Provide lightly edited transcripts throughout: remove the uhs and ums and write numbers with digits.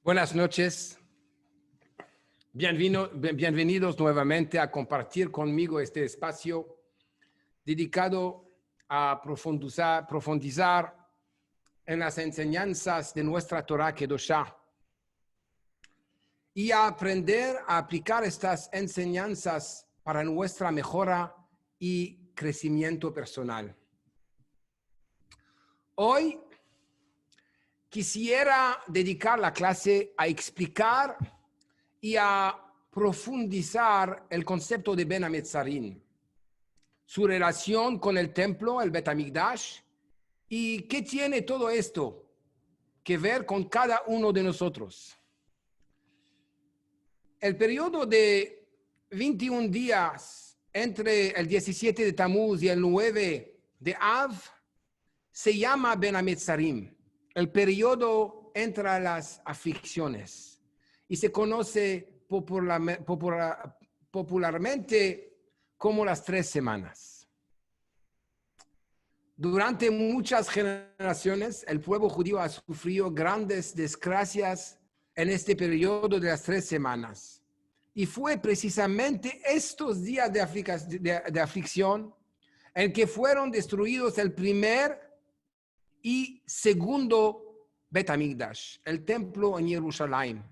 Buenas noches. Bienvenidos nuevamente a compartir conmigo este espacio dedicado a profundizar en las enseñanzas de nuestra Torah Kedoshá y a aprender a aplicar estas enseñanzas para nuestra mejora y crecimiento personal. Hoy quisiera dedicar la clase a explicar y a profundizar el concepto de Ben Hametzarim, su relación con el templo, el Bet Hamikdash, y qué tiene todo esto que ver con cada uno de nosotros. El periodo de 21 días entre el 17 de Tammuz y el 9 de Av se llama Ben Hametzarim, el periodo entre las aflicciones, y se conoce popularmente como las 3 semanas. Durante muchas generaciones, el pueblo judío ha sufrido grandes desgracias en este periodo de las 3 semanas. Y fue precisamente estos días de aflicción en que fueron destruidos el primer y segundo Bet Hamikdash, el templo en Jerusalén.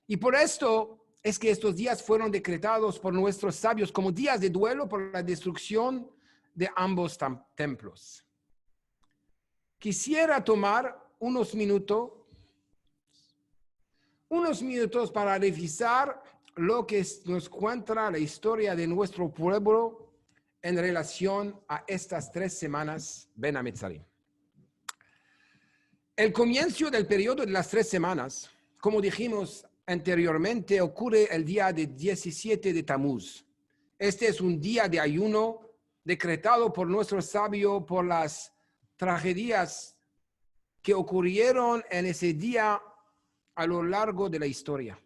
Y por esto es que estos días fueron decretados por nuestros sabios como días de duelo por la destrucción de ambos templos. Quisiera tomar unos minutos para revisar lo que nos cuenta la historia de nuestro pueblo en relación a estas 3 semanas Ben Hametzarim. El comienzo del periodo de las 3 semanas, como dijimos anteriormente, ocurre el día de 17 de Tammuz. Este es un día de ayuno decretado por nuestro sabio por las tragedias que ocurrieron en ese día a lo largo de la historia.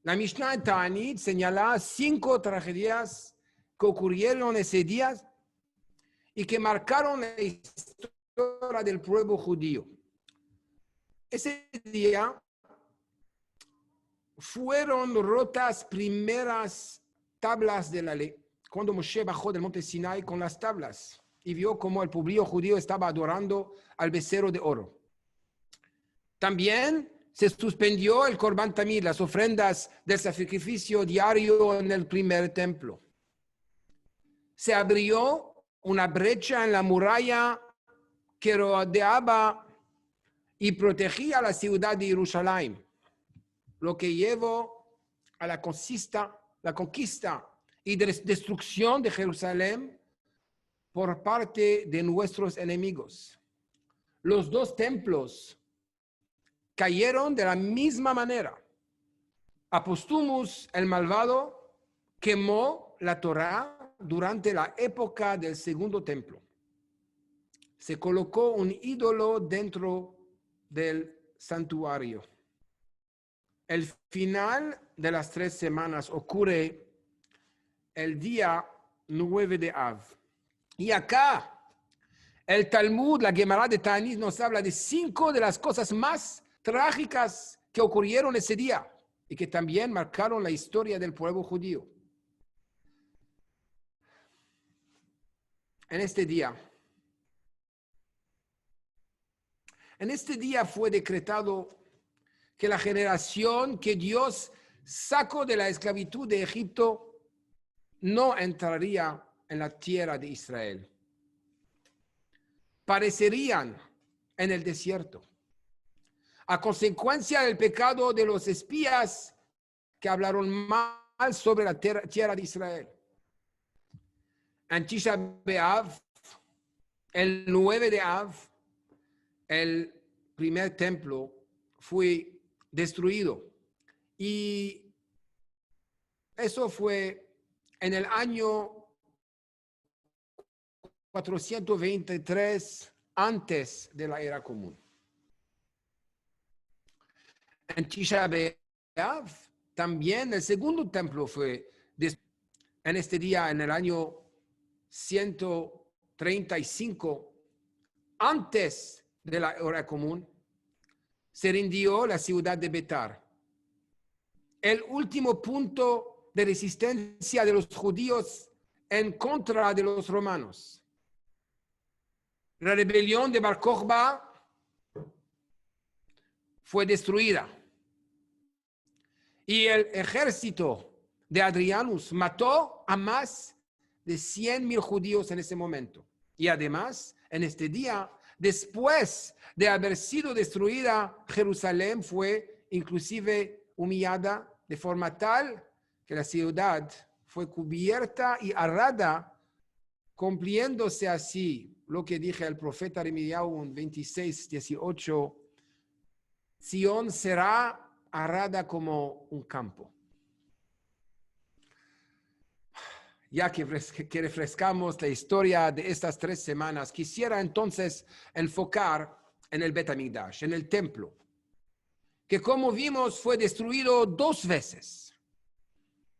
La Mishnah en Ta'anit señala 5 tragedias que ocurrieron ese día y que marcaron la historia del pueblo judío. Ese día fueron rotas primeras tablas de la ley, cuando Moshe bajó del monte Sinai con las tablas y vio cómo el pueblo judío estaba adorando al becerro de oro. También se suspendió el Korban Tamid, las ofrendas del sacrificio diario en el primer templo. Se abrió una brecha en la muralla que rodeaba y protegía la ciudad de Jerusalén, lo que llevó a la conquista y destrucción de Jerusalén por parte de nuestros enemigos. Los 2 templos cayeron de la misma manera. Aposthumus, el malvado, quemó la Torá durante la época del segundo templo. Se colocó un ídolo dentro del santuario. El final de las 3 semanas ocurre el día 9 de Av. Y acá, el Talmud, la Gemara de Ta'anit, nos habla de 5 de las cosas más trágicas que ocurrieron ese día y que también marcaron la historia del pueblo judío. En este día fue decretado que la generación que Dios sacó de la esclavitud de Egipto no entraría en la tierra de Israel. Perecerían en el desierto, a consecuencia del pecado de los espías que hablaron mal sobre la tierra de Israel. En Tisha B'Av, el 9 de Av, el primer templo fue destruido. Y eso fue en el año 423 antes de la era común. En Tisha B'Av también el segundo templo fue destruido. En este día, en el año 135 antes de la era común, se rindió la ciudad de Betar. El último punto de resistencia de los judíos en contra de los romanos. La rebelión de Bar Kokhba fue destruida. Y el ejército de Adrianus mató a más de 100,000 judíos en ese momento. Y además, en este día, después de haber sido destruida, Jerusalén fue inclusive humillada de forma tal que la ciudad fue cubierta y arada, cumpliéndose así lo que dije el profeta Jeremías en 26:18, Sión será arada como un campo. Ya que refrescamos la historia de estas 3 semanas, quisiera entonces enfocar en el Bet HaMikdash, en el templo, que como vimos fue destruido 2 veces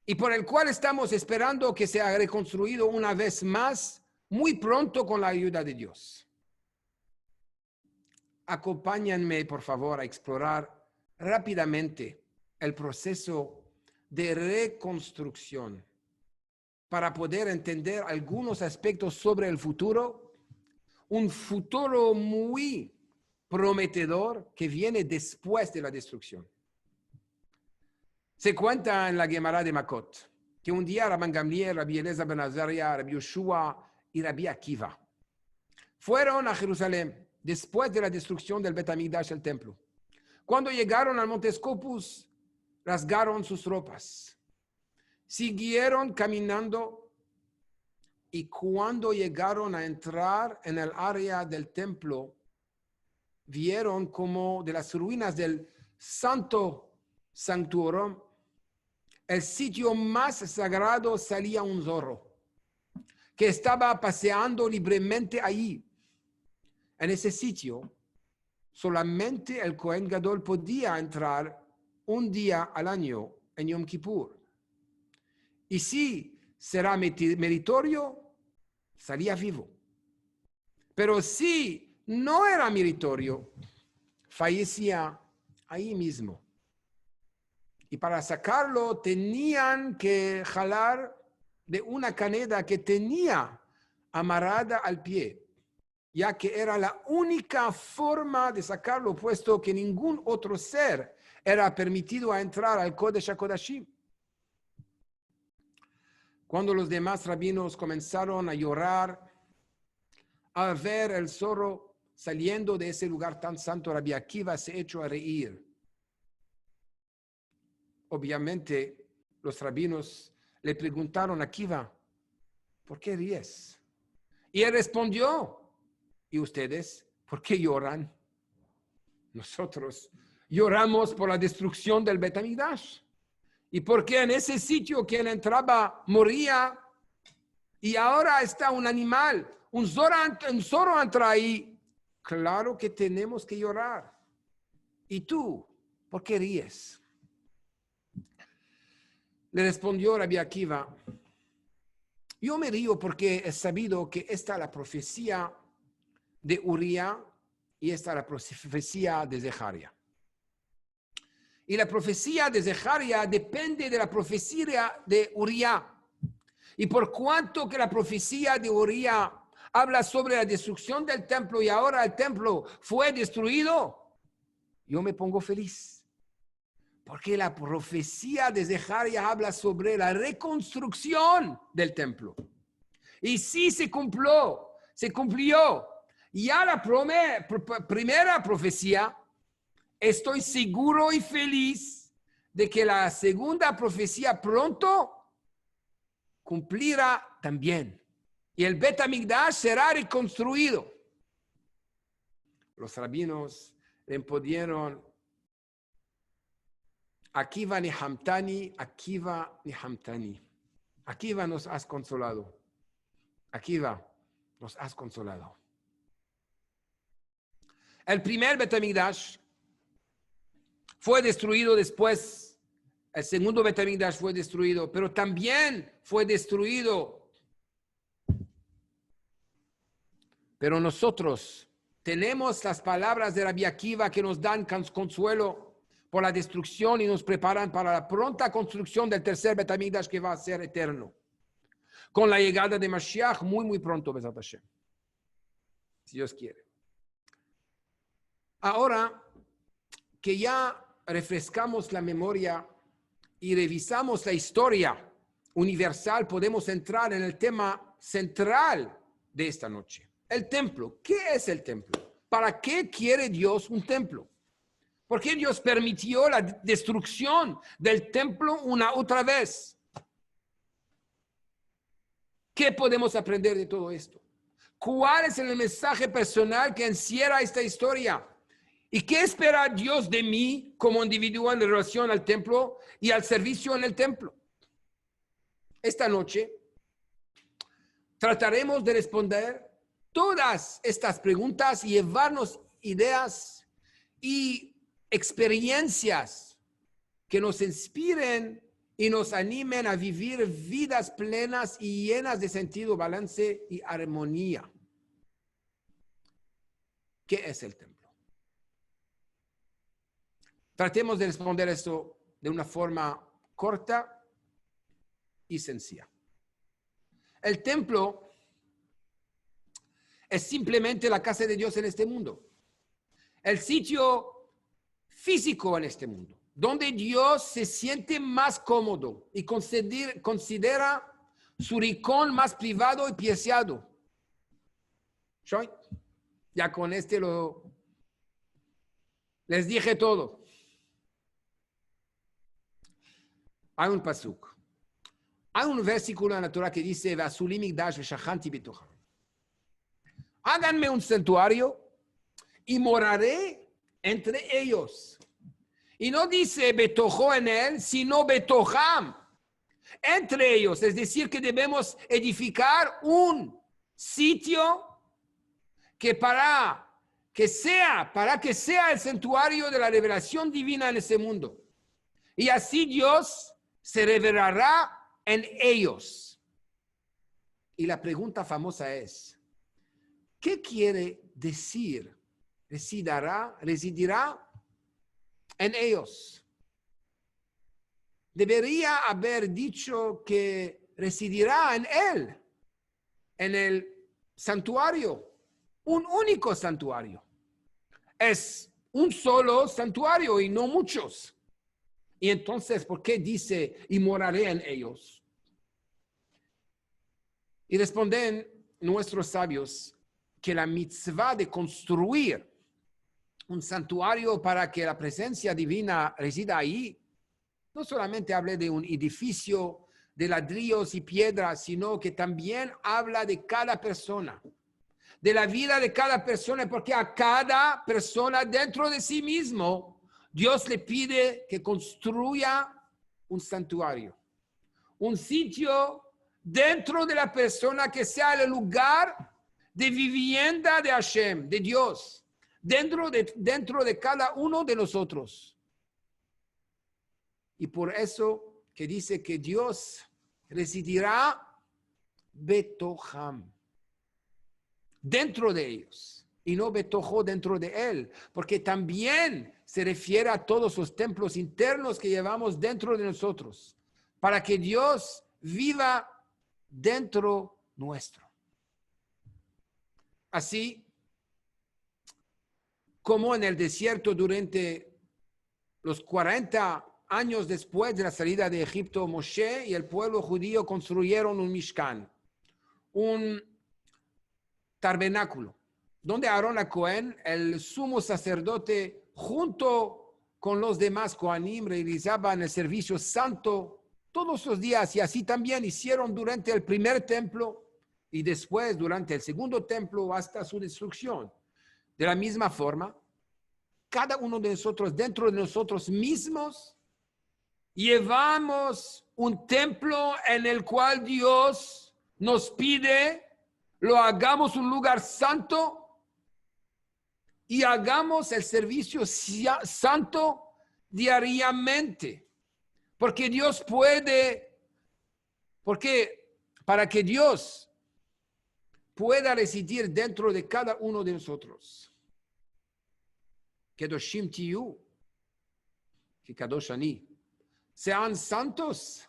y por el cual estamos esperando que sea reconstruido una vez más muy pronto con la ayuda de Dios. Acompáñenme, por favor, a explorar rápidamente el proceso de reconstrucción para poder entender algunos aspectos sobre el futuro, un futuro muy prometedor que viene después de la destrucción. Se cuenta en la Gemara de Makot que un día Rabban Gamliel, Rabbi Eliezer ben Azaria, Rabbi Yoshua y Rabbi Akiva fueron a Jerusalén después de la destrucción del Bet HaMikdash, el templo. Cuando llegaron al monte Scopus, rasgaron sus ropas, siguieron caminando y cuando llegaron a entrar en el área del templo, vieron como de las ruinas del Santo Sanctorum, el sitio más sagrado, salía un zorro que estaba paseando libremente ahí. En ese sitio, solamente el Kohen Gadol podía entrar un día al año en Yom Kippur. Y si será meritorio, salía vivo. Pero si no era meritorio, fallecía ahí mismo. Y para sacarlo tenían que jalar de una caneda que tenía amarrada al pie, ya que era la única forma de sacarlo, puesto que ningún otro ser era permitido a entrar al Kodesh HaKodashim. Cuando los demás rabinos comenzaron a llorar al ver el zorro saliendo de ese lugar tan santo, Rabbi Akiva se echó a reír. Obviamente, los rabinos le preguntaron a Akiva, ¿por qué ríes? Y él respondió, ¿y ustedes por qué lloran? Nosotros lloramos por la destrucción del Bet HaMikdash. Y porque en ese sitio quien entraba moría y ahora está un animal, un zorro entra ahí. Claro que tenemos que llorar. ¿Y tú por qué ríes? Le respondió Rabbi Akiva, yo me río porque he sabido que esta es la profecía de Uría y esta es la profecía de Zecharia. Y la profecía de Zecharia depende de la profecía de Uría. Y por cuanto que la profecía de Uría habla sobre la destrucción del templo y ahora el templo fue destruido, yo me pongo feliz. Porque la profecía de Zecharia habla sobre la reconstrucción del templo. Y sí se cumplió. Ya la primera profecía, estoy seguro y feliz de que la segunda profecía pronto cumplirá también. Y el Bet HaMikdash será reconstruido. Los rabinos le pidieron Akiva Nihamtani, Akiva Nihamtani. Akiva, nos has consolado. Akiva, nos has consolado. El primer Bet HaMikdash fue destruido después. El segundo Bet HaMikdash fue destruido, pero también fue destruido. Pero nosotros tenemos las palabras de Rabbi Akiva que nos dan consuelo por la destrucción y nos preparan para la pronta construcción del tercer Bet HaMikdash que va a ser eterno. Con la llegada de Mashiach muy pronto, Besat Hashem. Si Dios quiere. Ahora que ya refrescamos la memoria y revisamos la historia universal, podemos entrar en el tema central de esta noche. El templo. ¿Qué es el templo? ¿Para qué quiere Dios un templo? ¿Por qué Dios permitió la destrucción del templo una otra vez? ¿Qué podemos aprender de todo esto? ¿Cuál es el mensaje personal que encierra esta historia? ¿Y qué espera Dios de mí como individuo en relación al templo y al servicio en el templo? Esta noche trataremos de responder todas estas preguntas y llevarnos ideas y experiencias que nos inspiren y nos animen a vivir vidas plenas y llenas de sentido, balance y armonía. ¿Qué es el templo? Tratemos de responder esto de una forma corta y sencilla. El templo es simplemente la casa de Dios en este mundo. El sitio físico en este mundo, donde Dios se siente más cómodo y considera su rincón más privado y preciado. Ya con les dije todo. Hay un pasuk. Hay un versículo en la Torah que dice, háganme un santuario y moraré entre ellos. Y no dice betojo en él, sino betoham, entre ellos. Es decir, que debemos edificar un sitio para que sea el santuario de la revelación divina en ese mundo. Y así Dios se revelará en ellos. Y la pregunta famosa es, ¿qué quiere decir residirá en ellos? Debería haber dicho que residirá en él, en el santuario, un único santuario. Es un solo santuario y no muchos. Y entonces, ¿por qué dice, y moraré en ellos? Y responden nuestros sabios que la mitzvah de construir un santuario para que la presencia divina resida ahí, no solamente habla de un edificio de ladrillos y piedras, sino que también habla de cada persona, de la vida de cada persona, porque a cada persona dentro de sí mismo, Dios le pide que construya un santuario, un sitio dentro de la persona que sea el lugar de vivienda de Hashem, de Dios, dentro de cada uno de nosotros. Y por eso que dice que Dios residirá betoham, dentro de ellos, y no betojo dentro de él, porque también se refiere a todos los templos internos que llevamos dentro de nosotros, para que Dios viva dentro nuestro. Así como en el desierto durante los 40 años después de la salida de Egipto, Moshe y el pueblo judío construyeron un Mishkan, un tabernáculo, donde Aarón HaKohen, el sumo sacerdote, junto con los demás Kohanim, realizaban el servicio santo todos los días, y así también hicieron durante el primer templo y después durante el segundo templo hasta su destrucción. De la misma forma, cada uno de nosotros, dentro de nosotros mismos, llevamos un templo en el cual Dios nos pide lo hagamos un lugar santo y hagamos el servicio santo diariamente. Porque Dios para que Dios pueda residir dentro de cada uno de nosotros, Kedoshim tiyu, que Kadosh ani. Sean santos,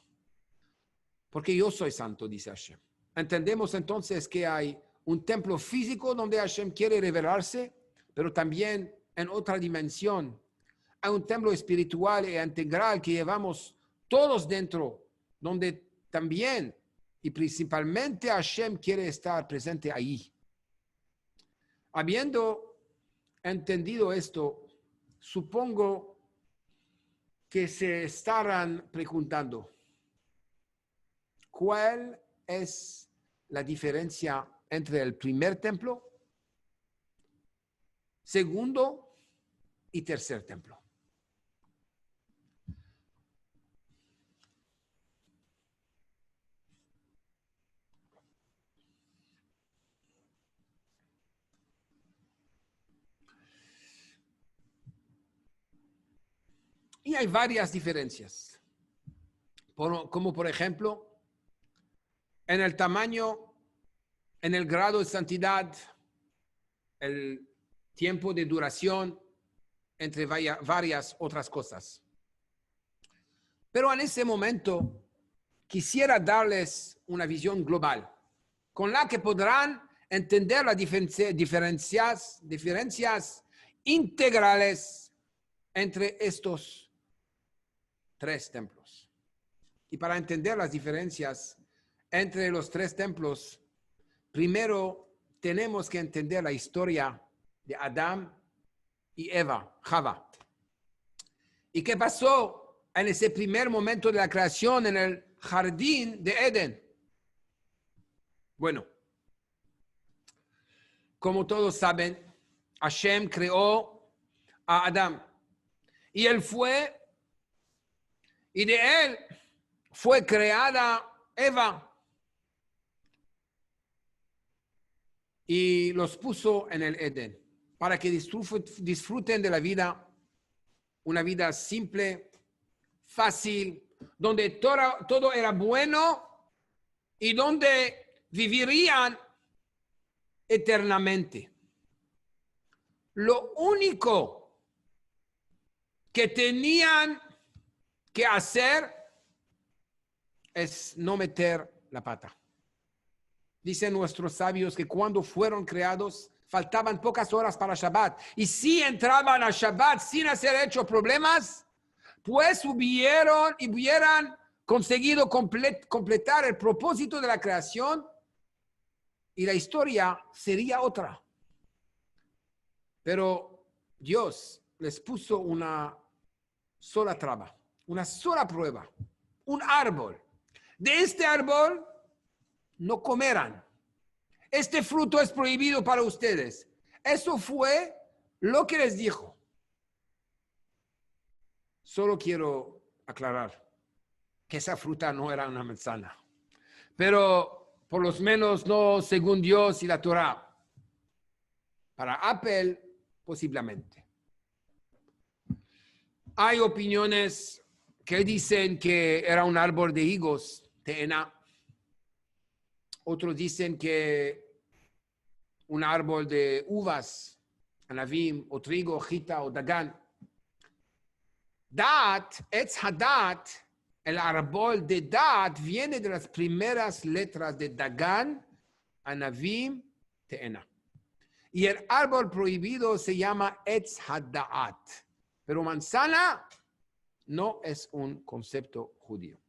porque yo soy santo, dice Hashem. Entendemos entonces que hay un templo físico donde Hashem quiere revelarse, pero también en otra dimensión. Hay un templo espiritual e integral que llevamos todos dentro, donde también y principalmente Hashem quiere estar presente ahí. Habiendo entendido esto, supongo que se estarán preguntando, ¿cuál es la diferencia entre el primer templo, segundo y tercer templo? Y hay varias diferencias, como por ejemplo, en el tamaño, en el grado de santidad, el tiempo de duración, entre varias otras cosas. Pero en ese momento quisiera darles una visión global, con la que podrán entender las diferencias integrales entre estos tres templos. Y para entender las diferencias entre los tres templos, primero tenemos que entender la historia de Adán y Eva, Java. ¿Y qué pasó en ese primer momento de la creación en el jardín de Edén? Bueno, como todos saben, Hashem creó a Adán y él fue, y de él fue creada Eva y los puso en el Edén para que disfruten de la vida, una vida simple, fácil, donde todo era bueno y donde vivirían eternamente. Lo único que tenían que hacer es no meter la pata. Dicen nuestros sabios que cuando fueron creados faltaban pocas horas para Shabbat. Y si entraban a Shabbat sin hacer hecho problemas, pues hubieran conseguido completar el propósito de la creación y la historia sería otra. Pero Dios les puso una sola traba, una sola prueba, un árbol. De este árbol no comerán. Este fruto es prohibido para ustedes. Eso fue lo que les dijo. Solo quiero aclarar que esa fruta no era una manzana, pero por lo menos no según Dios y la Torá. Para Apple, posiblemente. Hay opiniones que dicen que era un árbol de higos, teena. Otros dicen que un árbol de uvas, anavim, o trigo, jita o dagán. Dat, Etz Hadat, el árbol de Dat, viene de las primeras letras de Dagán, Anavim, Teena. Y el árbol prohibido se llama Etz Hadaat. Pero manzana no es un concepto judío.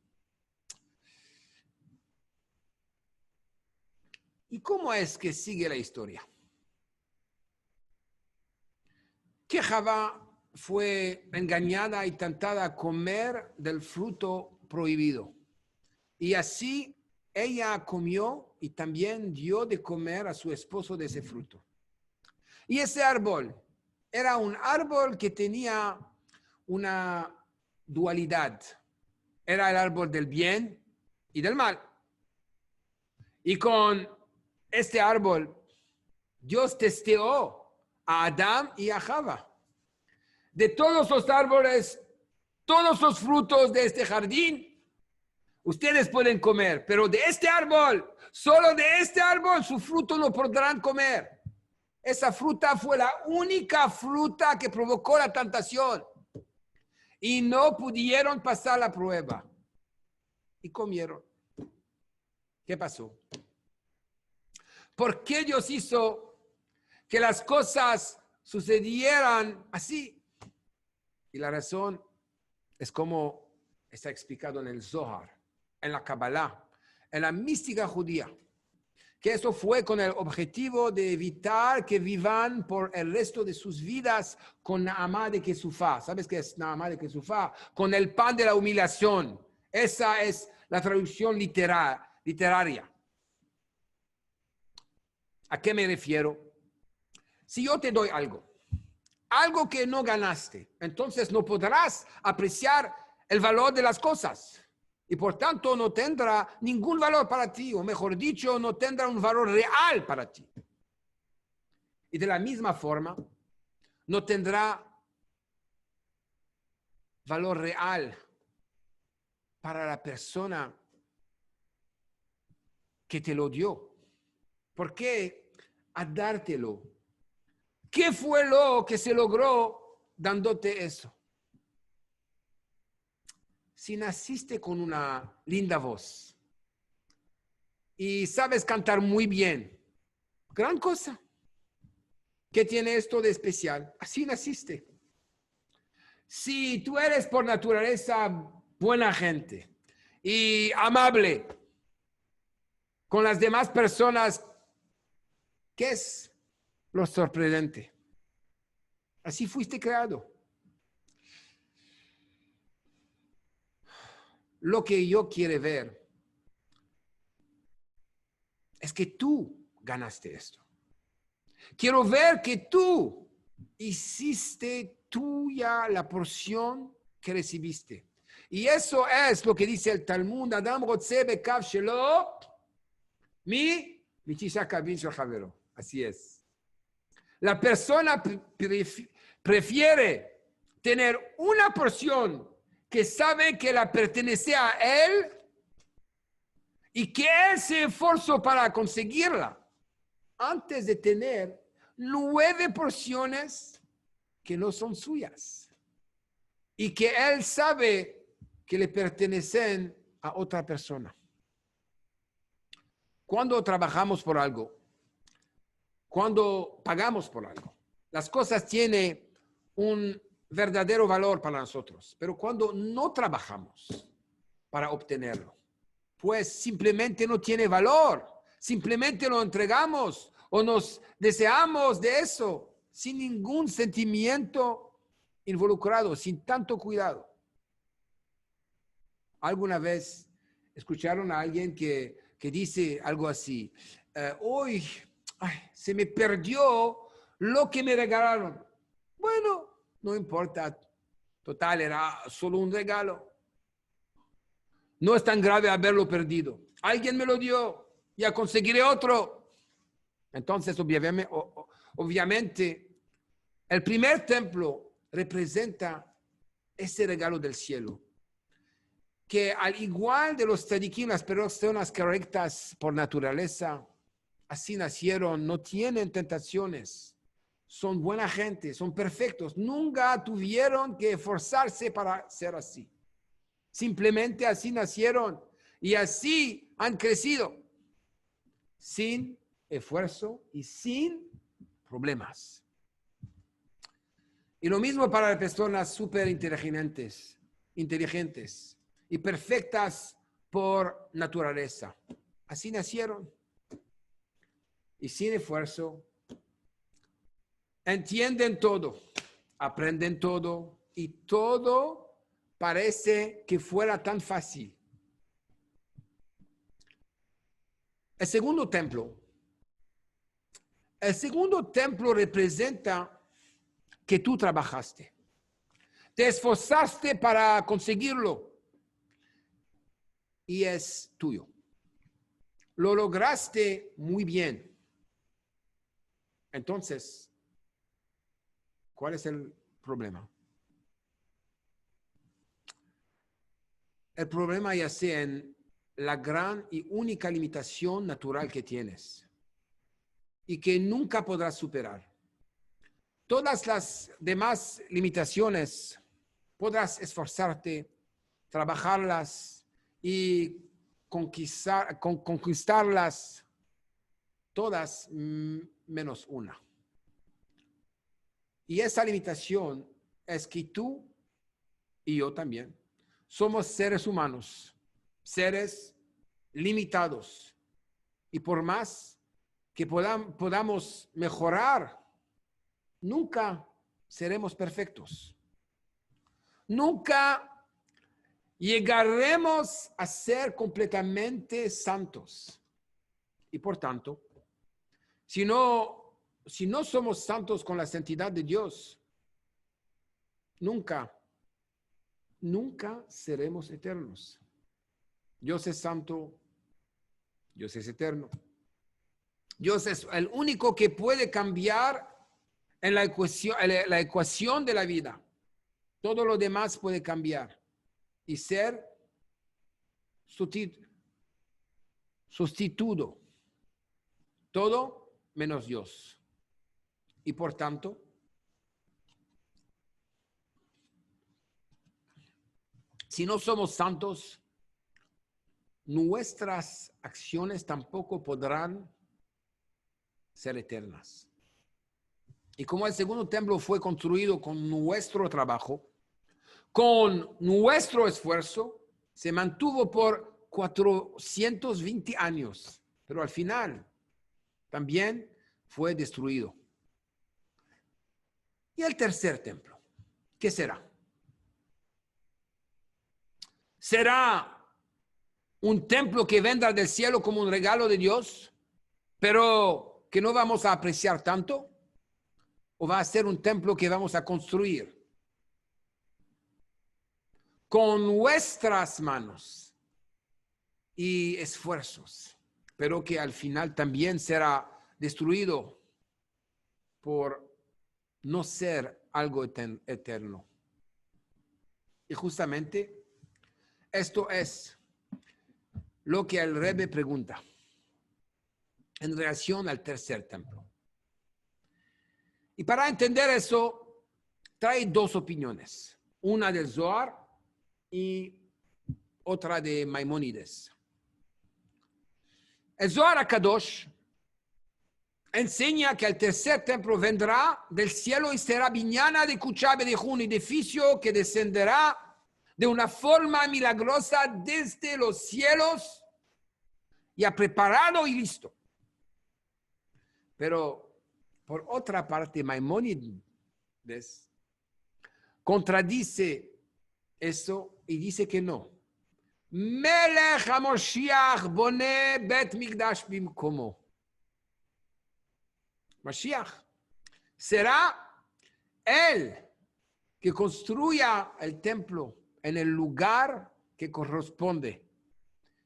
¿Y cómo es que sigue la historia? Que Java fue engañada y tentada a comer del fruto prohibido. Y así ella comió y también dio de comer a su esposo de ese fruto. Y ese árbol era un árbol que tenía una dualidad. Era el árbol del bien y del mal. Y con este árbol, Dios testeó a Adán y a Java. De todos los árboles, todos los frutos de este jardín, ustedes pueden comer, pero de este árbol, solo de este árbol, su fruto no podrán comer. Esa fruta fue la única fruta que provocó la tentación. Y no pudieron pasar la prueba. Y comieron. ¿Qué pasó? ¿Por qué Dios hizo que las cosas sucedieran así? Y la razón es como está explicado en el Zohar, en la Kabbalah, en la mística judía, que eso fue con el objetivo de evitar que vivan por el resto de sus vidas con Naamá de Kesufá. ¿Sabes qué es Naamá de Kesufá? Con el pan de la humillación. Esa es la traducción literaria. ¿A qué me refiero? Si yo te doy algo que no ganaste, entonces no podrás apreciar el valor de las cosas. Y por tanto no tendrá ningún valor para ti, o mejor dicho, no tendrá un valor real para ti. Y de la misma forma, no tendrá valor real para la persona que te lo dio. ¿Por qué a dártelo? ¿Qué fue lo que se logró dándote eso? Si naciste con una linda voz y sabes cantar muy bien, gran cosa. ¿Qué tiene esto de especial? Así naciste. Si tú eres por naturaleza buena gente y amable con las demás personas, ¿qué es lo sorprendente? Así fuiste creado. Lo que yo quiero ver es que tú ganaste esto. Quiero ver que tú hiciste tuya la porción que recibiste. Y eso es lo que dice el Talmud. Adam rotze bekav shelo mitisha kabin shel havero. Así es. La persona prefiere tener una porción que sabe que la pertenece a él y que él se esforzó para conseguirla, antes de tener 9 porciones que no son suyas y que él sabe que le pertenecen a otra persona. Cuando trabajamos por algo, cuando pagamos por algo, las cosas tienen un verdadero valor para nosotros, pero cuando no trabajamos para obtenerlo, pues simplemente no tiene valor, simplemente lo entregamos o nos deseamos de eso sin ningún sentimiento involucrado, sin tanto cuidado. ¿Alguna vez escucharon a alguien que dice algo así? Hoy se me perdió lo que me regalaron. Bueno, no importa. Total, era solo un regalo. No es tan grave haberlo perdido. Alguien me lo dio, ya conseguiré otro. Entonces, obviamente, el primer templo representa ese regalo del cielo, que al igual de los tzadikim, las personas correctas por naturaleza, así nacieron, no tienen tentaciones, son buena gente, son perfectos, nunca tuvieron que esforzarse para ser así. Simplemente así nacieron y así han crecido, sin esfuerzo y sin problemas. Y lo mismo para las personas súper inteligentes y perfectas por naturaleza. Así nacieron. Y sin esfuerzo, entienden todo, aprenden todo y todo parece que fuera tan fácil. El segundo templo representa que tú trabajaste, te esforzaste para conseguirlo y es tuyo. Lo lograste muy bien. Entonces, ¿cuál es el problema? El problema yace en la gran y única limitación natural que tienes. y que nunca podrás superar. Todas las demás limitaciones podrás esforzarte, trabajarlas y conquistarlas todas menos una. Y esa limitación es que tú y yo también somos seres humanos, seres limitados. Y por más que podamos mejorar, nunca seremos perfectos. Nunca llegaremos a ser completamente santos. Y por tanto, si no somos santos con la santidad de Dios, nunca seremos eternos. Dios es santo, Dios es eterno. Dios es el único que puede cambiar en la ecuación de la vida. Todo lo demás puede cambiar y ser sustituto. Todo menos Dios. Y por tanto, si no somos santos, nuestras acciones tampoco podrán ser eternas. Y como el segundo templo fue construido con nuestro trabajo, con nuestro esfuerzo, se mantuvo por 420 años, pero al final también fue destruido. ¿Y el tercer templo? ¿Qué será? ¿Será un templo que vendrá del cielo como un regalo de Dios, pero que no vamos a apreciar tanto? ¿O va a ser un templo que vamos a construir con nuestras manos y esfuerzos, pero que al final también será destruido por no ser algo eterno? Y justamente esto es lo que el Rebbe pregunta en relación al tercer templo. Y para entender eso, trae dos opiniones, una del Zohar y otra de Maimónides. El Zohar HaKadosh enseña que el tercer templo vendrá del cielo y será Binyana de Kuchabe de un edificio que descenderá de una forma milagrosa desde los cielos, ya preparado y listo. Pero por otra parte, Maimónides contradice eso y dice que no. Melech HaMoshiach bone bet mikdash bimkomo. Mashiach será él que construya el templo en el lugar que corresponde.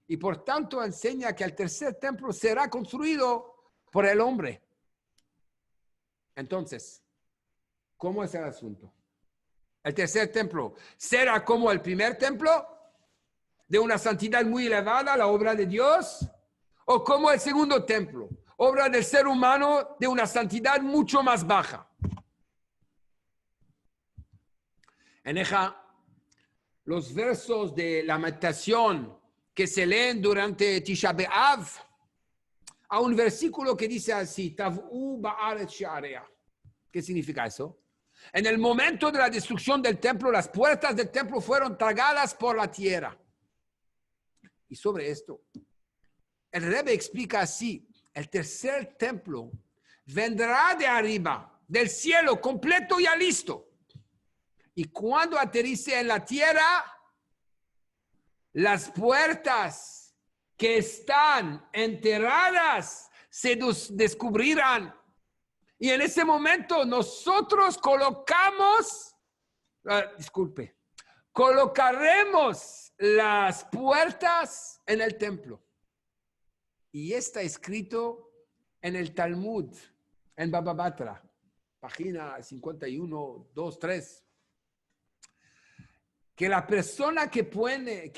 Y por tanto enseña que el tercer templo será construido por el hombre. Entonces, ¿cómo es el asunto? ¿El tercer templo será como el primer templo, de una santidad muy elevada, la obra de Dios? ¿O como el segundo templo, obra del ser humano de una santidad mucho más baja? En los versos de Lamentación que se leen durante Tisha B'Av, a un versículo que dice así, Tav'u ba'aretz she'area. ¿Qué significa eso? En el momento de la destrucción del templo, las puertas del templo fueron tragadas por la tierra. Y sobre esto, el Rebbe explica así, el tercer templo vendrá de arriba, del cielo, completo y ya listo. Y cuando aterrice en la tierra, las puertas que están enterradas se descubrirán. Y en ese momento nosotros colocaremos las puertas en el templo. Y está escrito en el Talmud, en Baba Batra, página 51, 2, 3. Que la persona que pone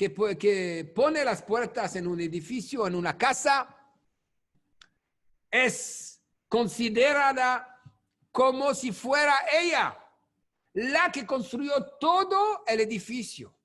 las puertas en un edificio, en una casa, es considerada como si fuera ella la que construyó todo el edificio,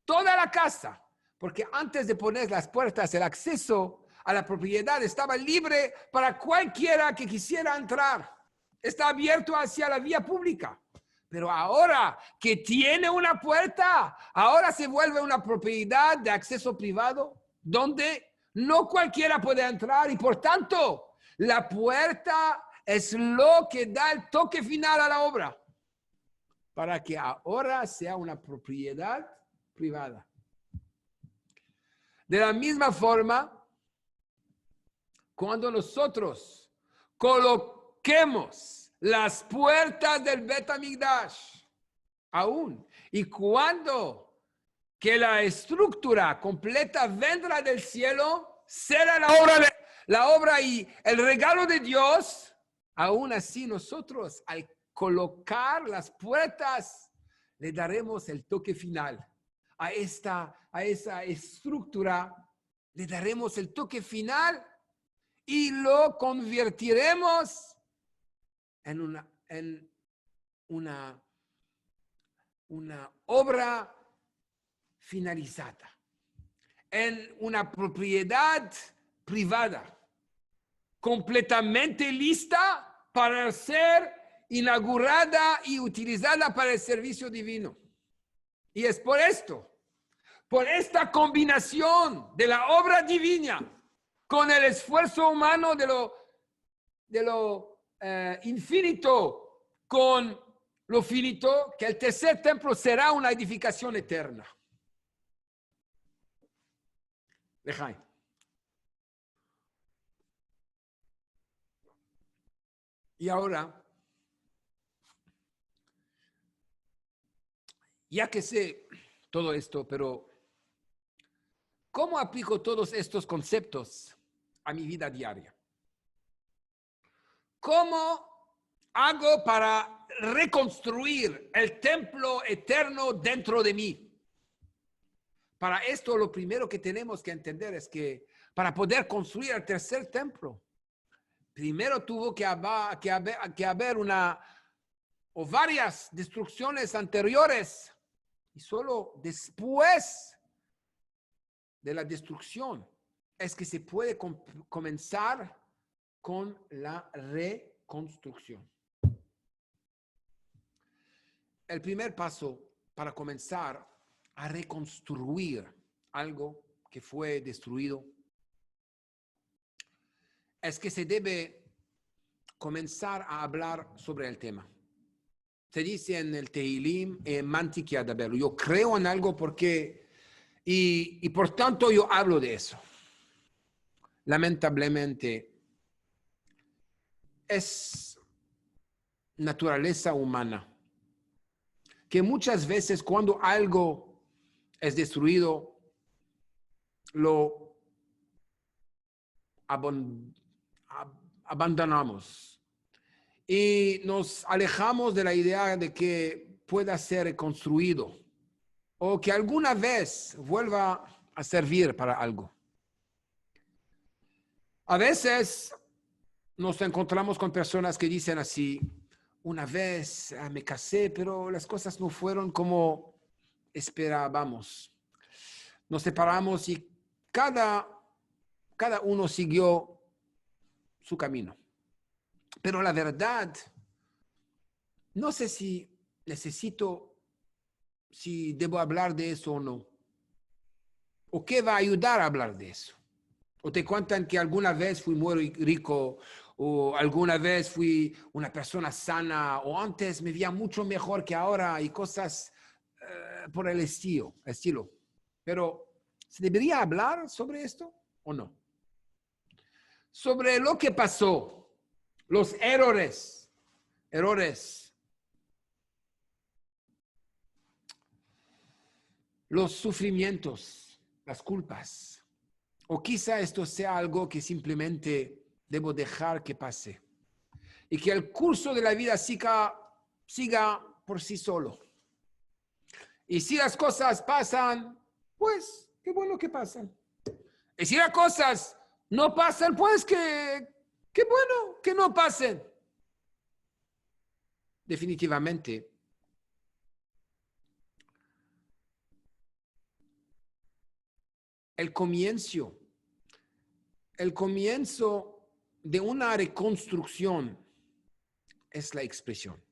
toda la casa, porque antes de poner las puertas, el acceso a la propiedad estaba libre para cualquiera que quisiera entrar. Está abierto hacia la vía pública. Pero ahora que tiene una puerta, ahora se vuelve una propiedad de acceso privado donde no cualquiera puede entrar y por tanto la puerta es lo que da el toque final a la obra para que ahora sea una propiedad privada. De la misma forma, cuando nosotros coloquemos las puertas del Bet Hamikdash, aún, y cuando que la estructura completa vendrá del cielo, será la obra y el regalo de Dios, aún así nosotros al colocar las puertas le daremos el toque final a esa estructura, le daremos el toque final y lo convertiremos en una obra finalizada, en una propiedad privada, completamente lista para ser inaugurada y utilizada para el servicio divino. Y es por esto, por esta combinación de la obra divina con el esfuerzo humano de lo infinito con lo finito, que el tercer templo será una edificación eterna. Lejaim. Y ahora, ya que sé todo esto, pero ¿cómo aplico todos estos conceptos a mi vida diaria? ¿Cómo hago para reconstruir el templo eterno dentro de mí? Para esto lo primero que tenemos que entender es que para poder construir el tercer templo, primero tuvo que haber una o varias destrucciones anteriores y solo después de la destrucción es que se puede comenzar con la reconstrucción. El primer paso para comenzar a reconstruir algo que fue destruido es que se debe comenzar a hablar sobre el tema. Se dice en el Tehilim, Mantik Yadaber, yo creo en algo porque, y por tanto yo hablo de eso. Lamentablemente, es naturaleza humana que muchas veces cuando algo es destruido, lo abandonamos y nos alejamos de la idea de que pueda ser reconstruido o que alguna vez vuelva a servir para algo. A veces nos encontramos con personas que dicen así, una vez me casé, pero las cosas no fueron como esperábamos. Nos separamos y cada uno siguió su camino. Pero la verdad, no sé si debo hablar de eso o no. ¿O qué va a ayudar a hablar de eso? ¿O te cuentan que alguna vez fui muy rico o alguna vez fui una persona sana o antes me veía mucho mejor que ahora y cosas por el estilo? Pero, ¿se debería hablar sobre esto o no? Sobre lo que pasó. Los errores, los sufrimientos, las culpas. O quizá esto sea algo que simplemente debo dejar que pase. Y que el curso de la vida siga por sí solo. Y si las cosas pasan, pues qué bueno que pasan. Y si las cosas no pasan, pues que Qué bueno que no pasen. Definitivamente, el comienzo de una reconstrucción es la expresión.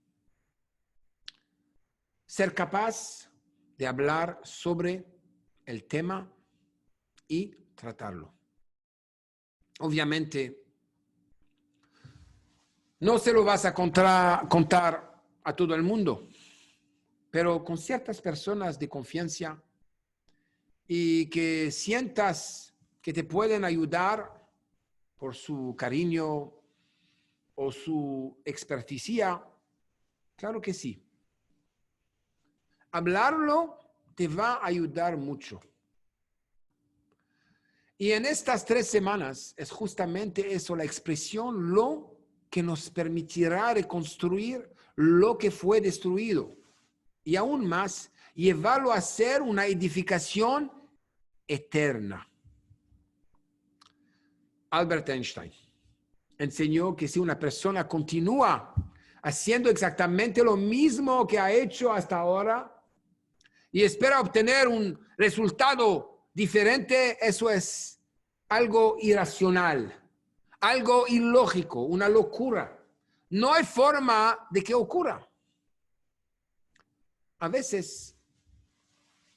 Ser capaz de hablar sobre el tema y tratarlo. Obviamente, no se lo vas a contar a todo el mundo, pero con ciertas personas de confianza y que sientas que te pueden ayudar por su cariño o su experticia, claro que sí. Hablarlo te va a ayudar mucho. Y en estas 3 semanas es justamente eso, la expresión, lo que nos permitirá reconstruir lo que fue destruido. Y aún más, llevarlo a ser una edificación eterna. Albert Einstein enseñó que si una persona continúa haciendo exactamente lo mismo que ha hecho hasta ahora y espera obtener un resultado diferente, eso es algo irracional, algo ilógico, una locura. No hay forma de que ocurra. A veces,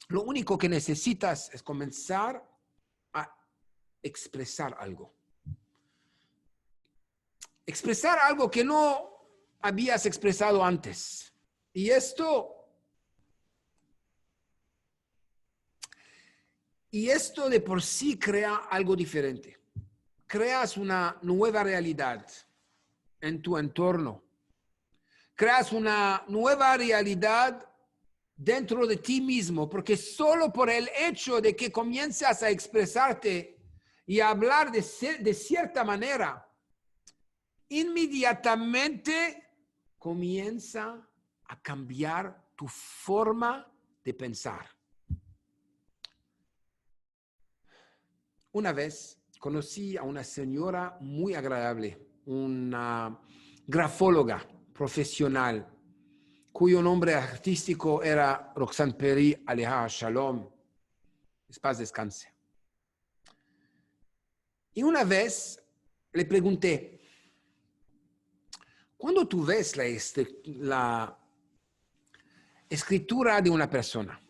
lo único que necesitas es comenzar a expresar algo. Expresar algo que no habías expresado antes. Y esto de por sí crea algo diferente. Creas una nueva realidad en tu entorno. Creas una nueva realidad dentro de ti mismo, porque solo por el hecho de que comienzas a expresarte y a hablar de cierta manera, inmediatamente comienza a cambiar tu forma de pensar. Una vez conocí a una señora muy agradable, una grafóloga profesional, cuyo nombre artístico era Roxane Perry Aleha Shalom. Paz descanse. Y una vez le pregunté, cuando tú ves la escritura de una persona,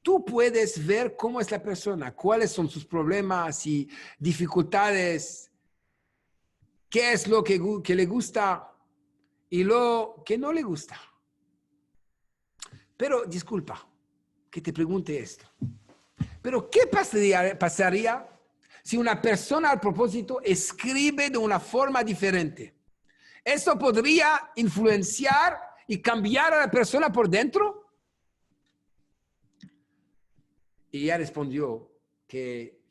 tú puedes ver cómo es la persona, cuáles son sus problemas y dificultades, qué es lo que le gusta y lo que no le gusta. Pero disculpa que te pregunte esto. Pero ¿qué pasaría si una persona al propósito escribe de una forma diferente? ¿Eso podría influenciar y cambiar a la persona por dentro? Y ella respondió que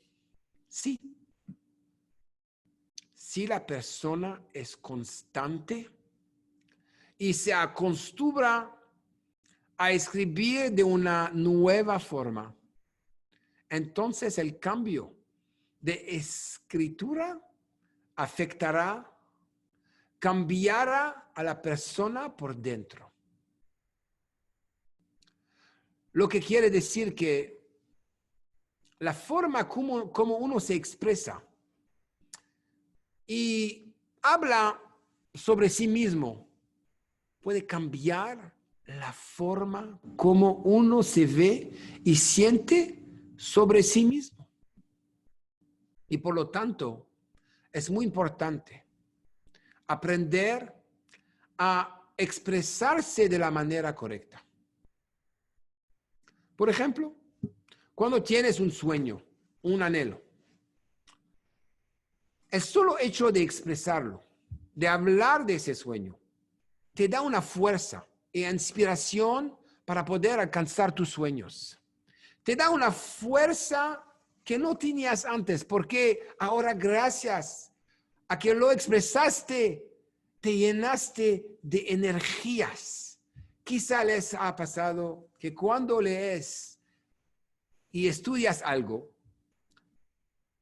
sí. Si la persona es constante y se acostumbra a escribir de una nueva forma, entonces el cambio de escritura cambiará a la persona por dentro. Lo que quiere decir que la forma como uno se expresa y habla sobre sí mismo puede cambiar la forma como uno se ve y siente sobre sí mismo. Y por lo tanto, es muy importante aprender a expresarse de la manera correcta. Por ejemplo, cuando tienes un sueño, un anhelo, el solo hecho de expresarlo, de hablar de ese sueño, te da una fuerza e inspiración para poder alcanzar tus sueños. Te da una fuerza que no tenías antes, porque ahora gracias a que lo expresaste, te llenaste de energías. Quizá les ha pasado que cuando lees y estudias algo,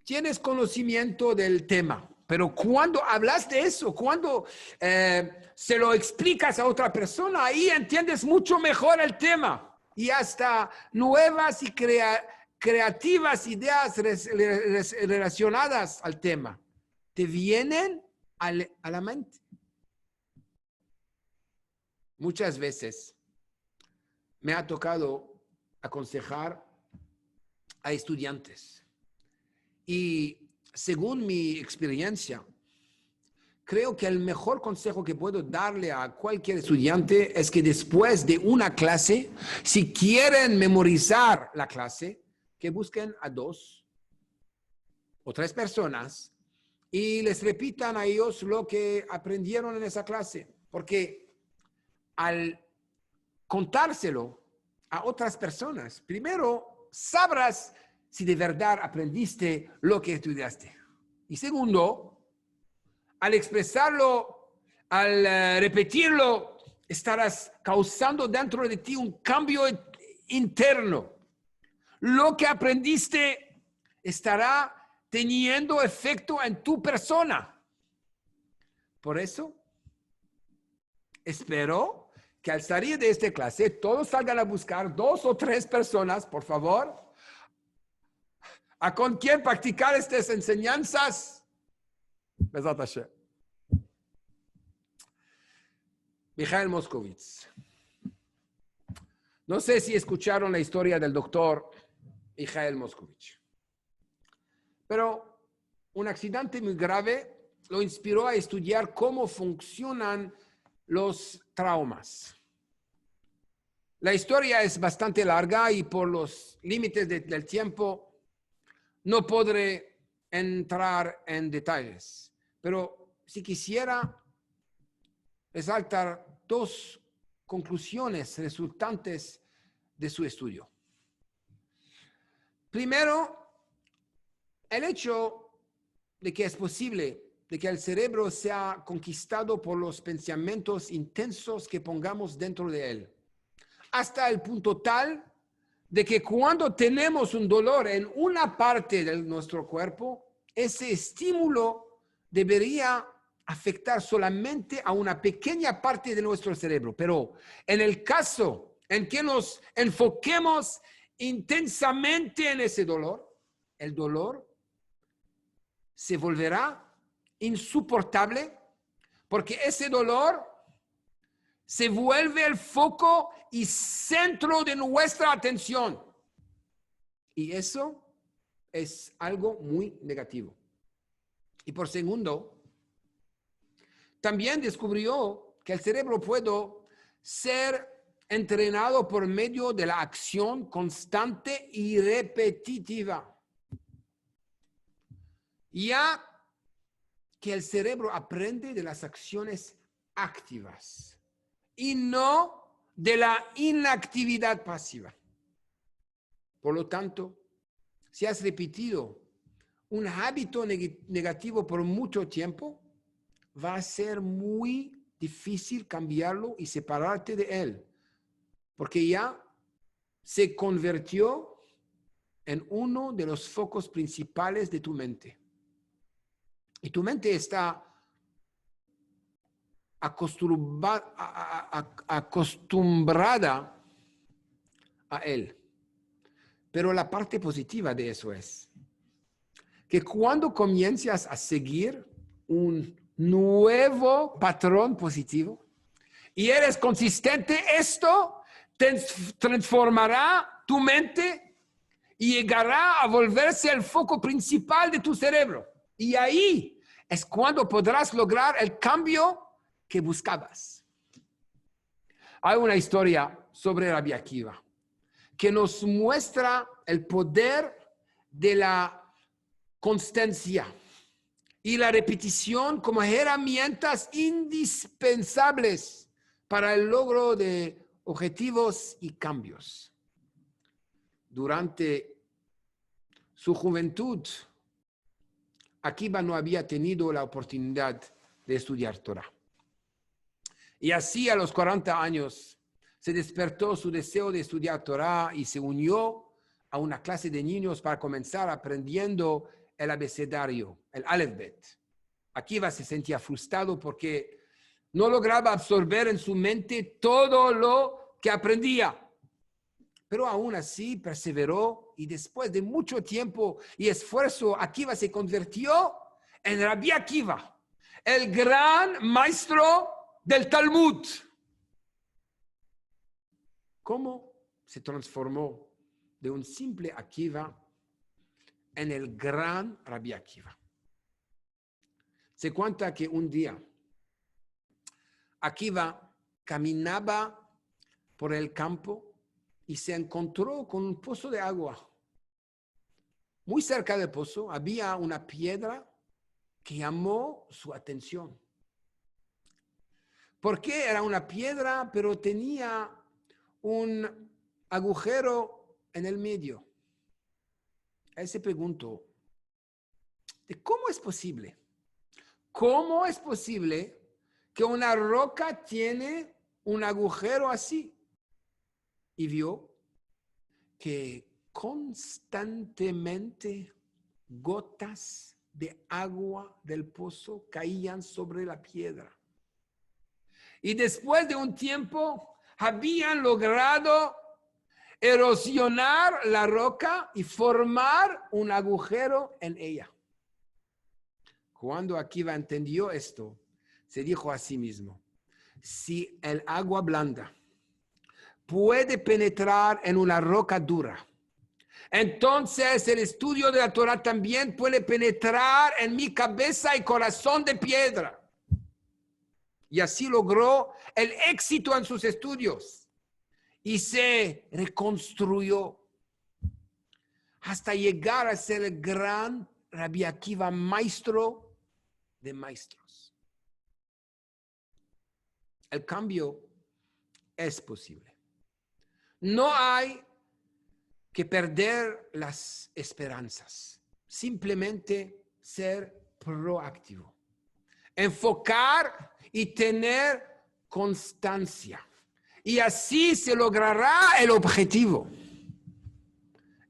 tienes conocimiento del tema, Pero cuando hablas de eso, cuando se lo explicas a otra persona, ahí entiendes mucho mejor el tema. Y hasta nuevas y creativas ideas relacionadas al tema te vienen a la mente. Muchas veces me ha tocado aconsejar a estudiantes. Y según mi experiencia, creo que el mejor consejo que puedo darle a cualquier estudiante es que después de una clase, si quieren memorizar la clase, que busquen a 2 o 3 personas y les repitan a ellos lo que aprendieron en esa clase. Porque al contárselo a otras personas, primero sabrás si de verdad aprendiste lo que estudiaste. Y segundo, al expresarlo, al repetirlo, estarás causando dentro de ti un cambio interno. Lo que aprendiste estará teniendo efecto en tu persona. Por eso, espero que al salir de esta clase, todos salgan a buscar 2 o 3 personas, por favor, a con quien practicar estas enseñanzas. Bezat Hashem. Mijael Moscovitz. No sé si escucharon la historia del doctor Mijael Moscovitz, pero un accidente muy grave lo inspiró a estudiar cómo funcionan los traumas. La historia es bastante larga y por los límites del tiempo no podré entrar en detalles, pero si quisiera resaltar 2 conclusiones resultantes de su estudio. Primero, el hecho de que es posible de que el cerebro sea conquistado por los pensamientos intensos que pongamos dentro de él, hasta el punto tal de que cuando tenemos un dolor en una parte de nuestro cuerpo, ese estímulo debería afectar solamente a una pequeña parte de nuestro cerebro. Pero en el caso en que nos enfoquemos intensamente en ese dolor, el dolor se volverá insoportable porque ese dolor se vuelve el foco y centro de nuestra atención. Y eso es algo muy negativo. Y por segundo, también descubrió que el cerebro puede ser entrenado por medio de la acción constante y repetitiva. Ya que el cerebro aprende de las acciones activas y no de la inactividad pasiva. Por lo tanto, si has repetido un hábito negativo por mucho tiempo, va a ser muy difícil cambiarlo y separarte de él, porque ya se convirtió en uno de los focos principales de tu mente. Y tu mente está acostumbrada a él. Pero la parte positiva de eso es que cuando comienzas a seguir un nuevo patrón positivo y eres consistente, esto transformará tu mente y llegará a volverse el foco principal de tu cerebro. Y ahí es cuando podrás lograr el cambio que buscabas. Hay una historia sobre Rabbi Akiva que nos muestra el poder de la constancia y la repetición como herramientas indispensables para el logro de objetivos y cambios. Durante su juventud, Akiva no había tenido la oportunidad de estudiar Torah. Y así a los 40 años se despertó su deseo de estudiar Torah y se unió a una clase de niños para comenzar aprendiendo el abecedario, el Aleph Bet. Akiva se sentía frustrado porque no lograba absorber en su mente todo lo que aprendía. Pero aún así perseveró y después de mucho tiempo y esfuerzo, Akiva se convirtió en Rabbi Akiva, el gran maestro del Talmud. ¿Cómo se transformó de un simple Akiva en el gran Rabbi Akiva? Se cuenta que un día Akiva caminaba por el campo y se encontró con un pozo de agua. Muy cerca del pozo había una piedra que llamó su atención. ¿Por qué era una piedra, pero tenía un agujero en el medio? Él se preguntó, ¿cómo es posible? ¿Cómo es posible que una roca tiene un agujero así? Y vio que constantemente gotas de agua del pozo caían sobre la piedra. Y después de un tiempo habían logrado erosionar la roca y formar un agujero en ella. Cuando Akiva entendió esto, se dijo a sí mismo, si el agua blanda puede penetrar en una roca dura, entonces el estudio de la Torah también puede penetrar en mi cabeza y corazón de piedra. Y así logró el éxito en sus estudios y se reconstruyó hasta llegar a ser el gran Rabbi Akiva, maestro de maestros. El cambio es posible. No hay que perder las esperanzas, simplemente ser proactivo, enfocar y tener constancia. Y así se logrará el objetivo.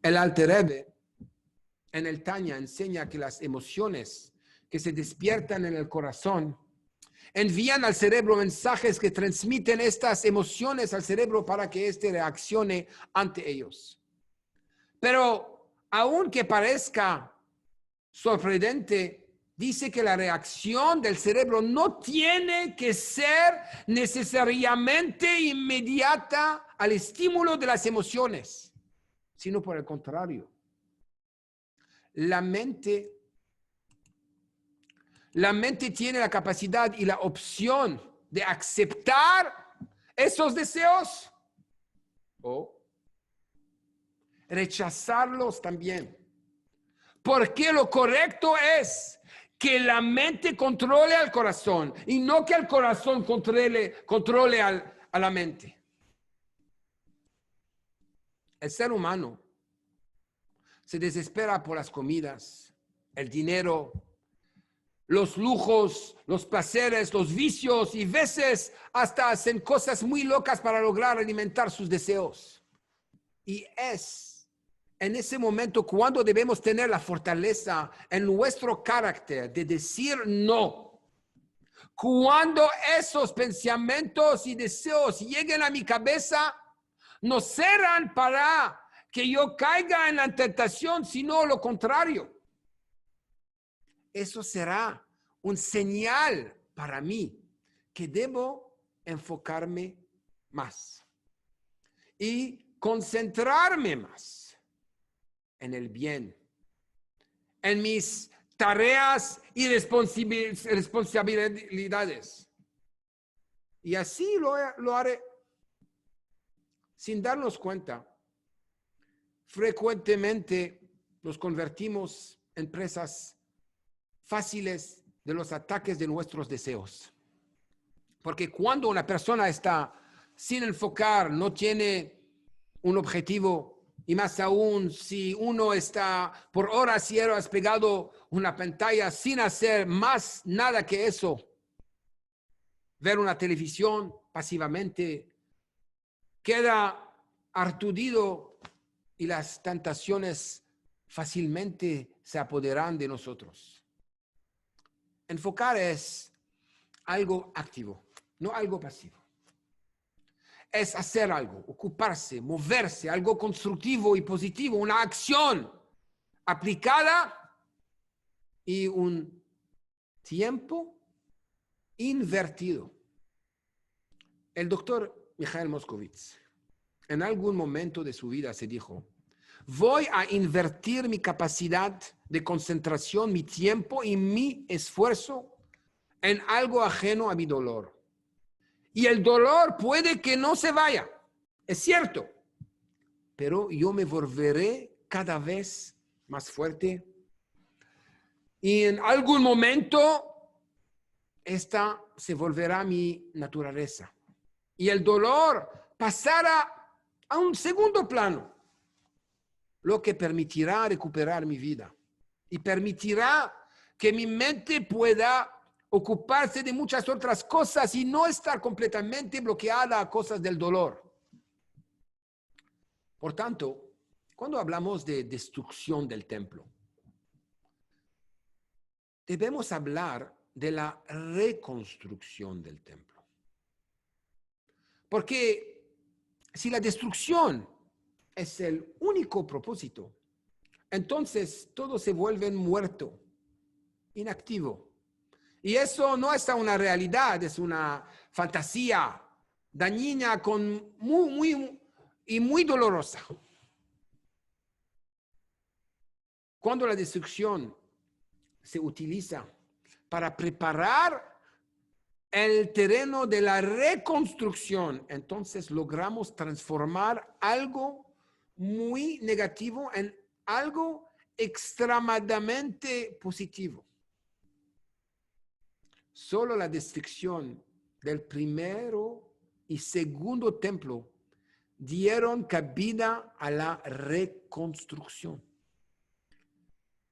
El Alter Rebbe en el Tanya enseña que las emociones que se despiertan en el corazón envían al cerebro mensajes que transmiten estas emociones al cerebro para que éste reaccione ante ellos. Pero aunque parezca sorprendente, dice que la reacción del cerebro no tiene que ser necesariamente inmediata al estímulo de las emociones, sino por el contrario. La mente tiene la capacidad y la opción de aceptar esos deseos o rechazarlos también. Porque lo correcto es que la mente controle al corazón y no que el corazón controle a la mente. El ser humano se desespera por las comidas, el dinero, los lujos, los placeres, los vicios y veces hasta hacen cosas muy locas para lograr alimentar sus deseos. Y es en ese momento cuando debemos tener la fortaleza en nuestro carácter de decir no. Cuando esos pensamientos y deseos lleguen a mi cabeza, no serán para que yo caiga en la tentación, sino lo contrario. Eso será un señal para mí que debo enfocarme más y concentrarme más en el bien, en mis tareas y responsabilidades. Y así lo haré. Sin darnos cuenta, frecuentemente nos convertimos en presas fáciles de los ataques de nuestros deseos. Porque cuando una persona está sin enfocar, no tiene un objetivo, y más aún si uno está por horas y horas pegado a una pantalla sin hacer más nada que eso, ver una televisión pasivamente, queda aturdido y las tentaciones fácilmente se apoderan de nosotros. Enfocar es algo activo, no algo pasivo. Es hacer algo, ocuparse, moverse, algo constructivo y positivo, una acción aplicada y un tiempo invertido. El doctor Mikhail Moscovitz en algún momento de su vida se dijo: voy a invertir mi capacidad de concentración, mi tiempo y mi esfuerzo en algo ajeno a mi dolor. Y el dolor puede que no se vaya, es cierto, pero yo me volveré cada vez más fuerte y en algún momento esta se volverá mi naturaleza. Y el dolor pasará a un segundo plano, lo que permitirá recuperar mi vida y permitirá que mi mente pueda ocuparse de muchas otras cosas y no estar completamente bloqueada a cosas del dolor. Por tanto, cuando hablamos de destrucción del templo, debemos hablar de la reconstrucción del templo. Porque si la destrucción es el único propósito, entonces todo se vuelve muerto, inactivo. Y eso no es una realidad, es una fantasía dañina muy dolorosa. Cuando la destrucción se utiliza para preparar el terreno de la reconstrucción, entonces logramos transformar algo muy negativo en algo extremadamente positivo. Solo la destrucción del primero y segundo templo dieron cabida a la reconstrucción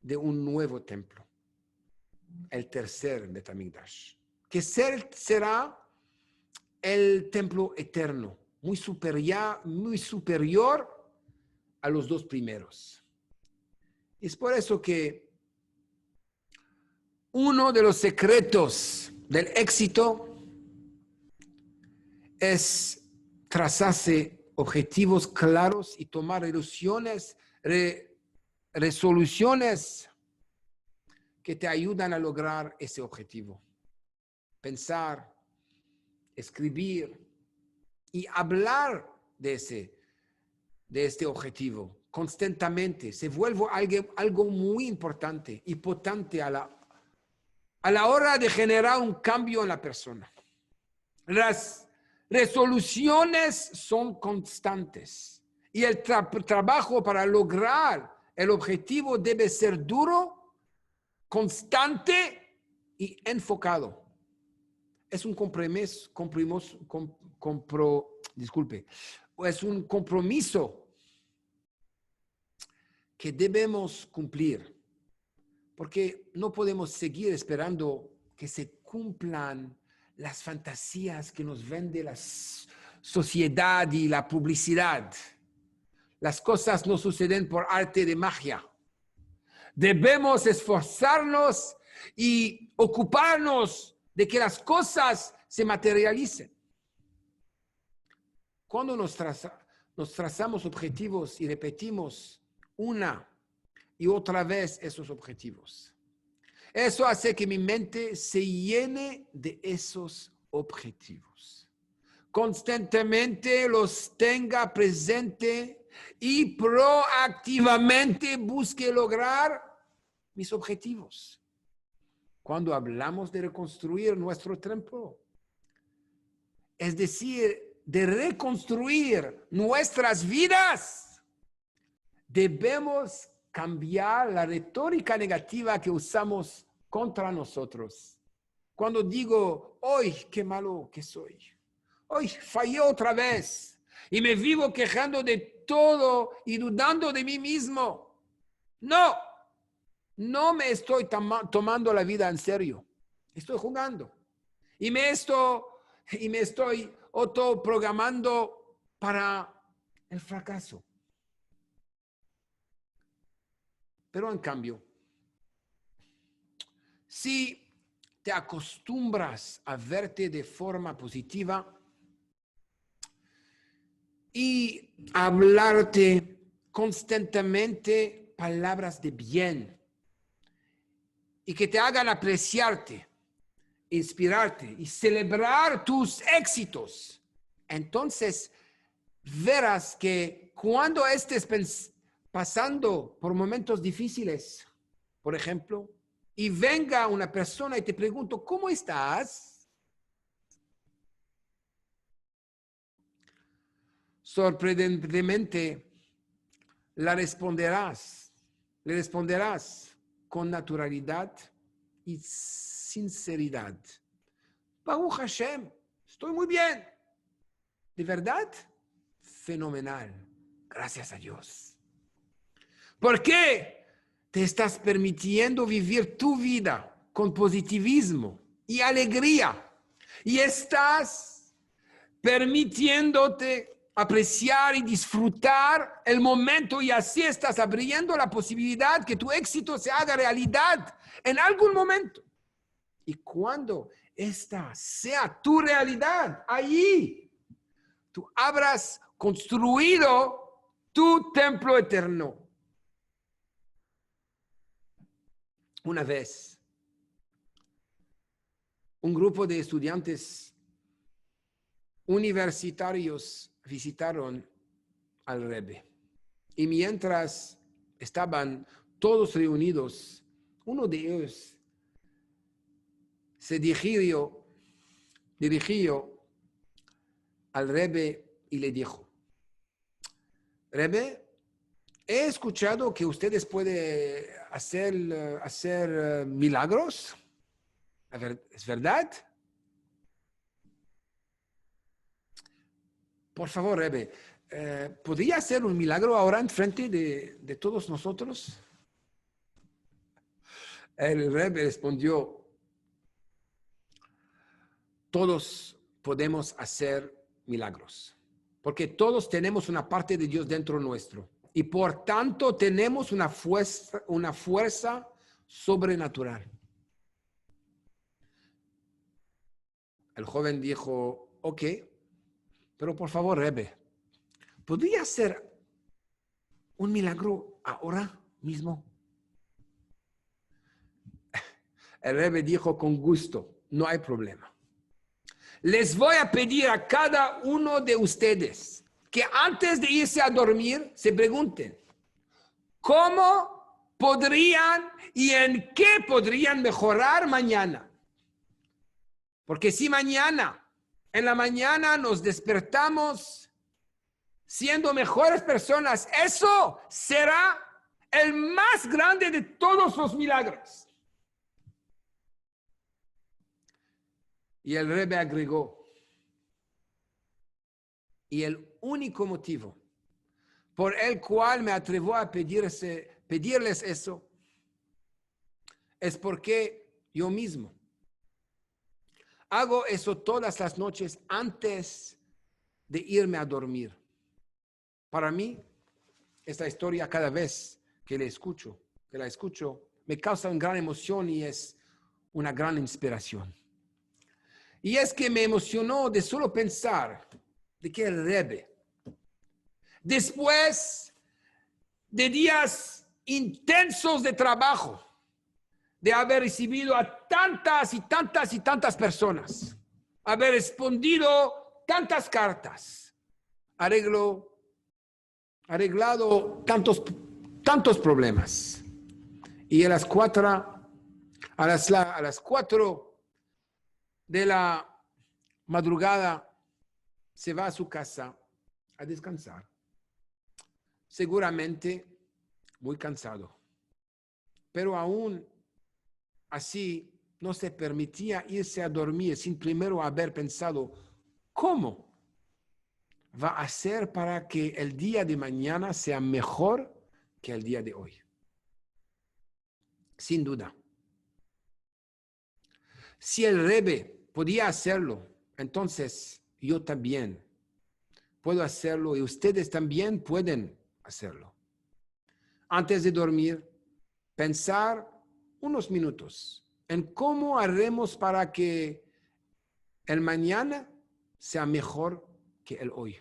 de un nuevo templo, el tercer Beit HaMikdash, que será el templo eterno, muy superior a los dos primeros. Es por eso que uno de los secretos del éxito es trazarse objetivos claros y tomar resoluciones que te ayudan a lograr ese objetivo. Pensar, escribir y hablar de este objetivo constantemente se vuelve algo muy importante y potente a la hora de generar un cambio en la persona. Las resoluciones son constantes y el trabajo para lograr el objetivo debe ser duro, constante y enfocado. Es un compromiso que debemos cumplir, porque no podemos seguir esperando que se cumplan las fantasías que nos vende la sociedad y la publicidad. Las cosas no suceden por arte de magia. Debemos esforzarnos y ocuparnos de que las cosas se materialicen. Cuando nos trazamos objetivos y repetimos una y otra vez esos objetivos, eso hace que mi mente se llene de esos objetivos. Constantemente los tenga presente y proactivamente busque lograr mis objetivos. Cuando hablamos de reconstruir nuestro templo, es decir, de reconstruir nuestras vidas, debemos cambiar la retórica negativa que usamos contra nosotros. Cuando digo, hoy, qué malo que soy. Hoy fallé otra vez y me vivo quejando de todo y dudando de mí mismo. No me estoy tomando la vida en serio. Estoy jugando. Y me estoy autoprogramando para el fracaso. Pero en cambio, si te acostumbras a verte de forma positiva y hablarte constantemente palabras de bien y que te hagan apreciarte, inspirarte y celebrar tus éxitos, entonces verás que cuando estés pasando por momentos difíciles, por ejemplo, y venga una persona y te pregunto, ¿cómo estás? Sorprendentemente, le responderás con naturalidad y sinceridad. Baruch Hashem, estoy muy bien. ¿De verdad? Fenomenal. Gracias a Dios. ¿Por qué te estás permitiendo vivir tu vida con positivismo y alegría? Y estás permitiéndote apreciar y disfrutar el momento y así estás abriendo la posibilidad que tu éxito se haga realidad en algún momento. Y cuando esta sea tu realidad, allí tú habrás construido tu templo eterno. Una vez, un grupo de estudiantes universitarios visitaron al Rebbe. Y mientras estaban todos reunidos, uno de ellos se dirigió al Rebbe y le dijo: Rebbe, he escuchado que ustedes pueden hacer milagros. ¿Es verdad? Por favor, Rebbe, ¿podría hacer un milagro ahora en frente de todos nosotros? El Rebbe respondió: todos podemos hacer milagros, porque todos tenemos una parte de Dios dentro nuestro y por tanto tenemos una fuerza sobrenatural. El joven dijo: ok, pero por favor, Rebbe, ¿podría hacer un milagro ahora mismo? El Rebbe dijo: con gusto, no hay problema. Les voy a pedir a cada uno de ustedes que antes de irse a dormir se pregunten cómo podrían y en qué podrían mejorar mañana. Porque si mañana, en la mañana nos despertamos siendo mejores personas, eso será el más grande de todos los milagros. Y el Rebbe agregó: y el único motivo por el cual me atrevo a pedirles eso es porque yo mismo hago eso todas las noches antes de irme a dormir. Para mí, esta historia cada vez que la escucho, me causa una gran emoción y es una gran inspiración. Y es que me emocionó de solo pensar de que el Rebbe, después de días intensos de trabajo, de haber recibido a tantas y tantas y tantas personas, haber respondido tantas cartas, arreglado tantos problemas. Y a las 4 de la madrugada se va a su casa a descansar. Seguramente muy cansado. Pero aún así no se permitía irse a dormir sin primero haber pensado cómo va a ser para que el día de mañana sea mejor que el día de hoy. Sin duda. Si el Rebbe podía hacerlo, entonces yo también puedo hacerlo y ustedes también pueden hacerlo. Antes de dormir, pensar unos minutos en cómo haremos para que el mañana sea mejor que el hoy.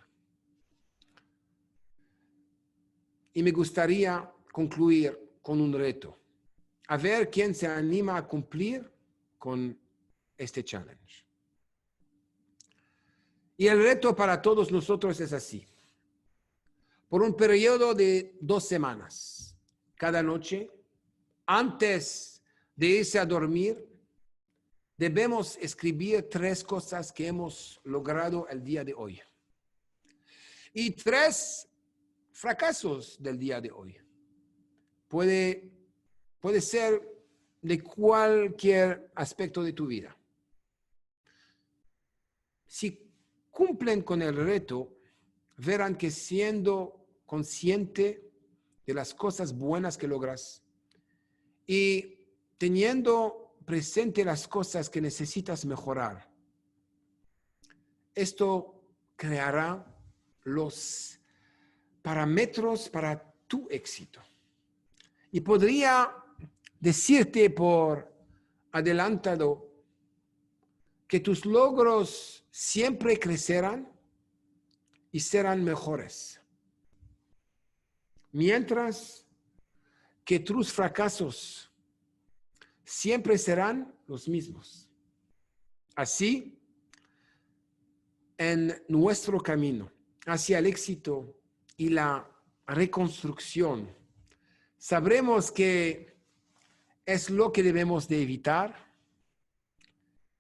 Y me gustaría concluir con un reto. A ver quién se anima a cumplir con este challenge. Y el reto para todos nosotros es así. Por un periodo de 2 semanas, cada noche, antes de irse a dormir, debemos escribir 3 cosas que hemos logrado el día de hoy. Y 3 fracasos del día de hoy. Puede ser de cualquier aspecto de tu vida. Si cumplen con el reto, verán que siendo consciente de las cosas buenas que logras y teniendo presente las cosas que necesitas mejorar, esto creará los parámetros para tu éxito. Y podría decirte por adelantado que tus logros siempre crecerán y serán mejores, mientras que tus fracasos siempre serán los mismos. Así, en nuestro camino hacia el éxito y la reconstrucción, sabremos que es lo que debemos de evitar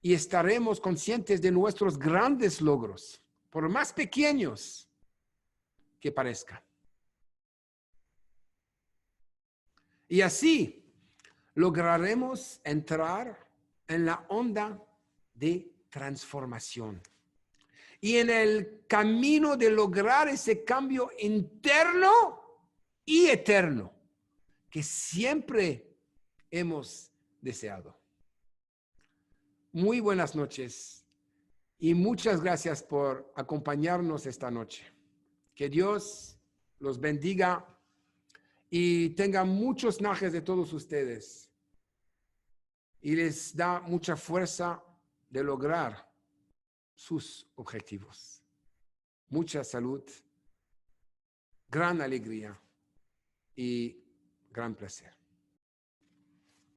y estaremos conscientes de nuestros grandes logros, por más pequeños que parezcan. Y así lograremos entrar en la onda de transformación. Y en el camino de lograr ese cambio interno y eterno que siempre hemos deseado. Muy buenas noches y muchas gracias por acompañarnos esta noche. Que Dios los bendiga y tenga muchos najes de todos ustedes y les da mucha fuerza de lograr sus objetivos. Mucha salud, gran alegría y gran placer.